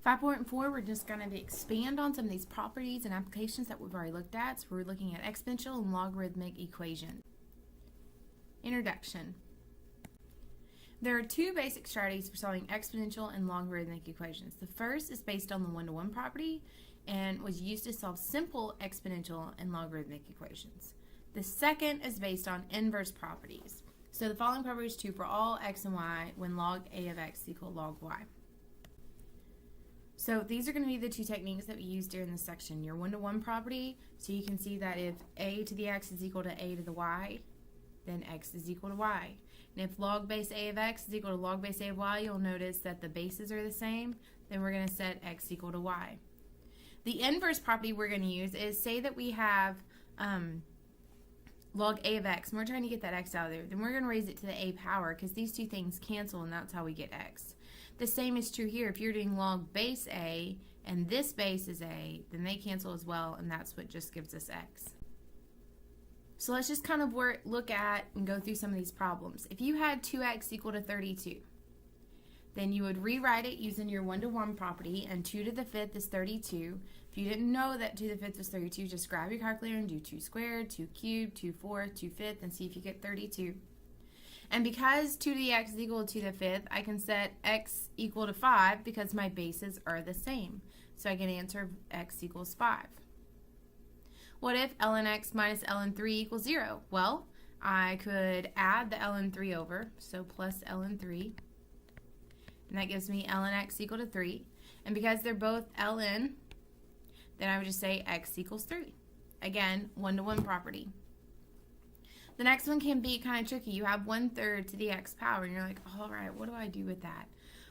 5.4, we're just going to expand on some of these properties and applications that we've already looked at. So we're looking at exponential and logarithmic equations. Introduction. There are two basic strategies for solving exponential and logarithmic equations. The first is based on the one-to-one property and was used to solve simple exponential and logarithmic equations. The second is based on inverse properties. So the following property is true for all x and y when log a of x equal log y. So these are going to be the two techniques that we use during this section. Your one-to-one property, so you can see that if a to the x is equal to a to the y, then x is equal to y. And if log base a of x is equal to log base a of y, you'll notice that the bases are the same. Then we're going to set x equal to y. The inverse property we're going to use is, say that we have log a of x, and we're trying to get that x out of there. Then we're going to raise it to the a power, because these two things cancel, and that's how we get x. The same is true here. If you're doing log base a, and this base is a, then they cancel as well, and that's what just gives us x. So let's just kind of look at and go through some of these problems. If you had 2x equal to 32, then you would rewrite it using your one-to-one property, and 2 to the 5th is 32. If you didn't know that 2 to the 5th was 32, just grab your calculator and do 2 squared, 2 cubed, 2 fourths, 2 fifths, and see if you get 32. And because 2 to the x is equal to the 5th, I can set x equal to 5 because my bases are the same. So I get an answer of x equals 5. What if ln x minus ln 3 equals 0? Well, I could add the ln 3 over, so plus ln 3. And that gives me ln x equal to 3. And because they're both ln, then I would just say x equals 3. Again, one-to-one property. The next one can be kind of tricky. You have 1/3 to the x power, and you're like, all right, what do I do with that?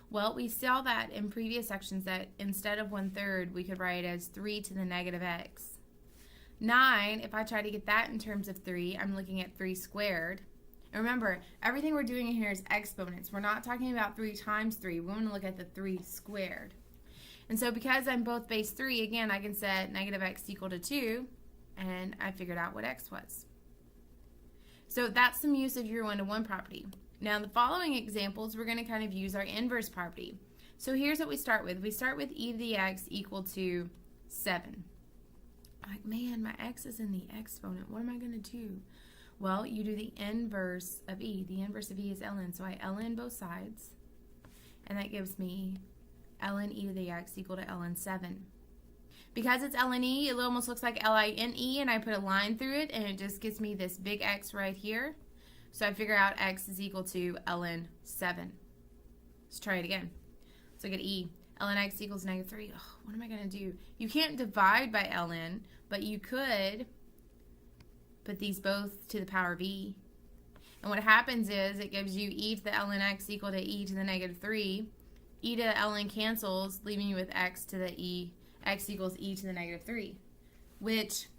Well, we saw that in previous sections that instead of 1/3, we could write it as 3 to the negative x. 9, if I try to get that in terms of 3, I'm looking at 3 squared. And remember, everything we're doing in here is exponents. We're not talking about 3 times 3. We want to look at the 3 squared. And so because I'm both base 3, again, I can set negative x equal to 2, and I figured out what x was. So that's some use of your one-to-one property. Now, in the following examples, we're going to kind of use our inverse property. So here's what we start with. We start with e to the x equal to 7. I'm like, man, my x is in the exponent. What am I going to do? Well, you do the inverse of e. The inverse of e is ln, so I ln both sides. And that gives me ln e to the x equal to ln 7. Because it's ln e, it almost looks like line, and I put a line through it, and it just gives me this big X right here. So I figure out x is equal to ln 7. Let's try it again. So I get e. ln x equals negative 3. Oh, what am I going to do? You can't divide by ln, but you could put these both to the power of e. And what happens is it gives you e to the ln x equal to e to the negative 3. E to the ln cancels, leaving you with x to the e. X equals e to the negative 3, which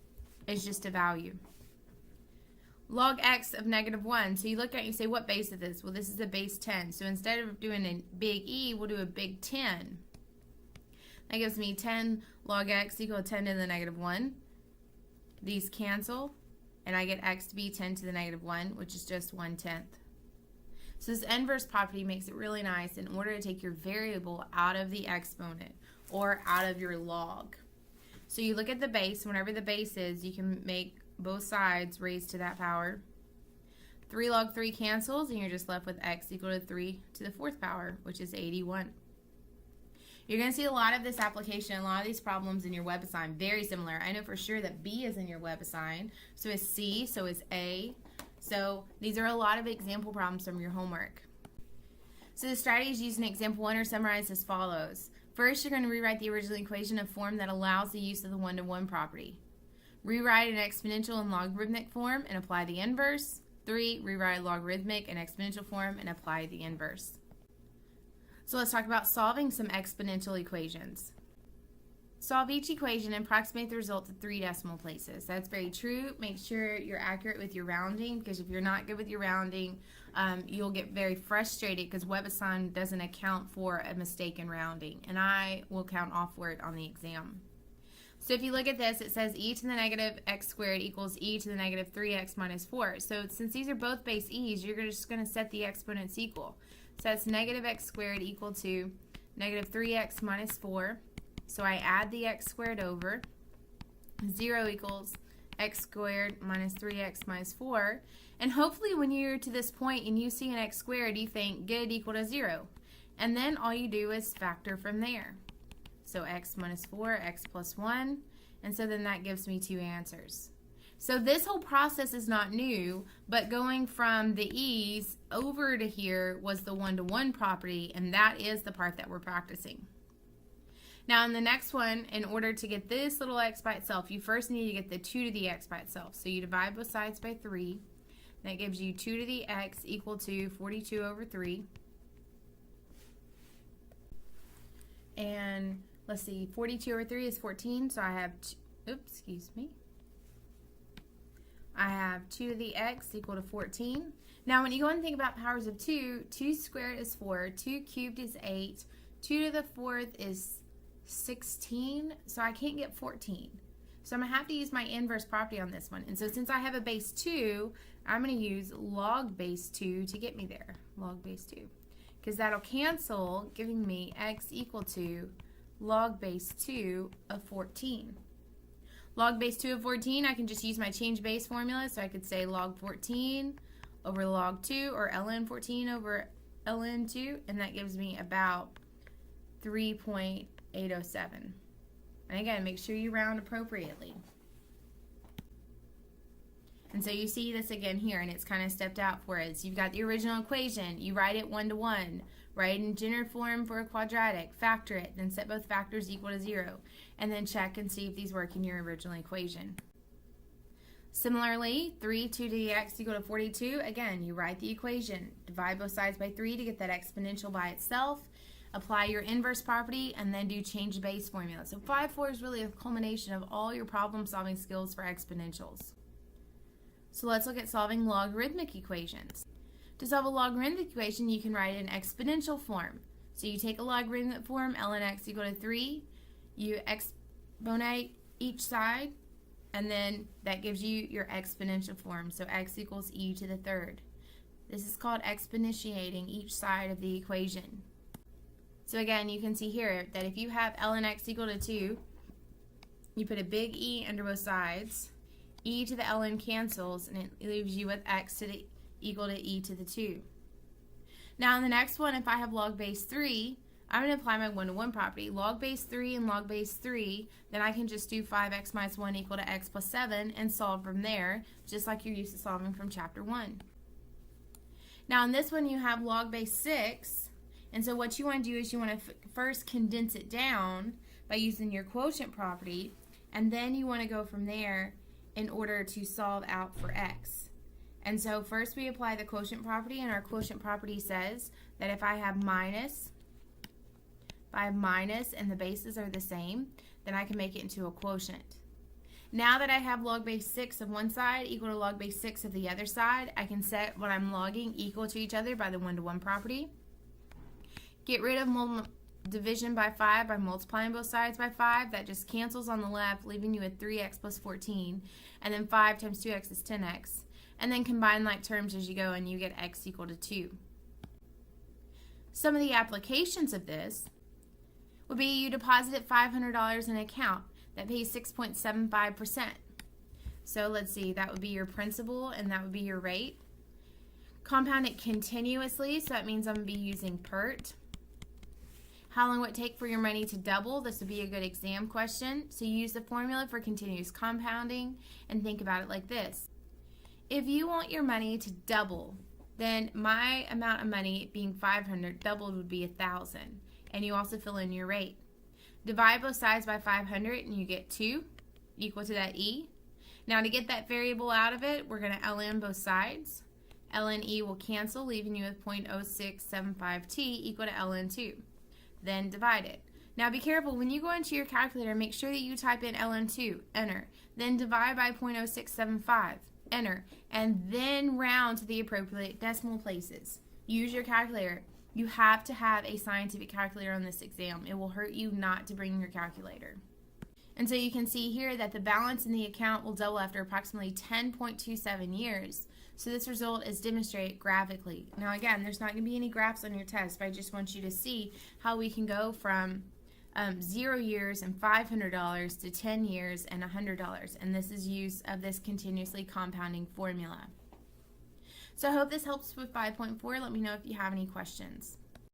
is just a value. Log x of negative 1. So you look at it and you say, what base is this? Well, this is a base 10. So instead of doing a big E, we'll do a big 10. That gives me 10 log x equal to 10 to the negative 1. These cancel, and I get x to be 10 to the negative 1, which is just 1/10. So this inverse property makes it really nice in order to take your variable out of the exponent or out of your log. So you look at the base. Whenever the base is, you can make both sides raised to that power. 3 log 3 cancels, and you're just left with x equal to 3 to the 4th power, which is 81. You're going to see a lot of this application, a lot of these problems in your web assign, very similar. I know for sure that B is in your web assign, so is C, so is A. So these are a lot of example problems from your homework. So the strategies used in example 1 are summarized as follows. First, you're going to rewrite the original equation in a form that allows the use of the one-to-one property. Rewrite an exponential and logarithmic form and apply the inverse. 3, rewrite logarithmic and exponential form and apply the inverse. So let's talk about solving some exponential equations. Solve each equation and approximate the result to 3 decimal places. That's very true. Make sure you're accurate with your rounding, because if you're not good with your rounding, you'll get very frustrated because WebAssign doesn't account for a mistake in rounding, and I will count off for it on the exam. So if you look at this, it says e to the negative x squared equals e to the negative 3x minus 4. So since these are both base e's, you're just going to set the exponents equal. So that's negative x squared equal to negative 3x minus 4. So I add the x squared over. 0 equals x squared minus 3x minus 4. And hopefully when you're to this point and you see an x squared, you think get it equal to 0. And then all you do is factor from there. So x minus 4, x plus 1. And so then that gives me 2 answers. So this whole process is not new, but going from the e's over to here was the one-to-one property, and that is the part that we're practicing. Now in the next one, in order to get this little x by itself, you first need to get the 2 to the x by itself. So you divide both sides by 3. That gives you 2 to the x equal to 42 over 3. And let's see, 42 over 3 is 14, so I have, I have 2 to the x equal to 14. Now when you go and think about powers of 2, 2 squared is 4, 2 cubed is 8, 2 to the 4th is 16, so I can't get 14. So I'm going to have to use my inverse property on this one. And so since I have a base 2, I'm going to use log base 2 to get me there, log base 2. Because that'll cancel, giving me x equal to log base 2 of 14. Log base 2 of 14, I can just use my change base formula, so I could say log 14 over log 2, or ln 14 over ln 2, and that gives me about 3.807. And again, make sure you round appropriately. And so you see this again here, and it's kind of stepped out for us. You've got the original equation. You write it one-to-one. Write it in general form for a quadratic. Factor it. Then set both factors equal to 0. And then check and see if these work in your original equation. Similarly, 2 to the x equal to 42. Again, you write the equation. Divide both sides by 3 to get that exponential by itself. Apply your inverse property, and then do change base formula. So 5-4 is really a culmination of all your problem-solving skills for exponentials. So let's look at solving logarithmic equations. To solve a logarithmic equation, you can write it in exponential form. So you take a logarithmic form, ln x equal to 3, you exponent each side, and then that gives you your exponential form. So x equals e to the 3rd. This is called exponentiating each side of the equation. So again, you can see here that if you have ln x equal to 2, you put a big E under both sides. E to the ln cancels, and it leaves you with x to the equal to e to the 2. Now in the next one, if I have log base 3, I'm going to apply my one-to-one property. Log base 3 and log base 3, then I can just do 5x minus 1 equal to x plus 7 and solve from there, just like you're used to solving from chapter 1. Now in this one, you have log base 6, and so what you want to do is you want to first condense it down by using your quotient property, and then you want to go from there in order to solve out for x. And so first we apply the quotient property, and our quotient property says that if I have minus and the bases are the same, then I can make it into a quotient. Now that I have log base 6 of one side equal to log base 6 of the other side, I can set what I'm logging equal to each other by the one-to-one property. Get rid of division by 5 by multiplying both sides by 5. That just cancels on the left, leaving you with 3x plus 14. And then 5 times 2x is 10x. And then combine like terms as you go, and you get x equal to 2. Some of the applications of this would be you deposited $500 in an account that pays 6.75%. So let's see, that would be your principal, and that would be your rate. Compound it continuously, so that means I'm going to be using PERT. How long would it take for your money to double? This would be a good exam question. So you use the formula for continuous compounding and think about it like this. If you want your money to double, then my amount of money being 500 doubled would be 1,000. And you also fill in your rate. Divide both sides by 500 and you get 2 equal to that e. Now to get that variable out of it, we're going to ln both sides. ln e will cancel, leaving you with 0.0675t equal to ln 2. Then divide it. Now be careful, when you go into your calculator, make sure that you type in ln2, enter. Then divide by 0.0675, enter. And then round to the appropriate decimal places. Use your calculator. You have to have a scientific calculator on this exam. It will hurt you not to bring your calculator. And so you can see here that the balance in the account will double after approximately 10.27 years. So this result is demonstrated graphically. Now again, there's not going to be any graphs on your test, but I just want you to see how we can go from 0 years and $500 to 10 years and $100. And this is use of this continuously compounding formula. So I hope this helps with 5.4. Let me know if you have any questions.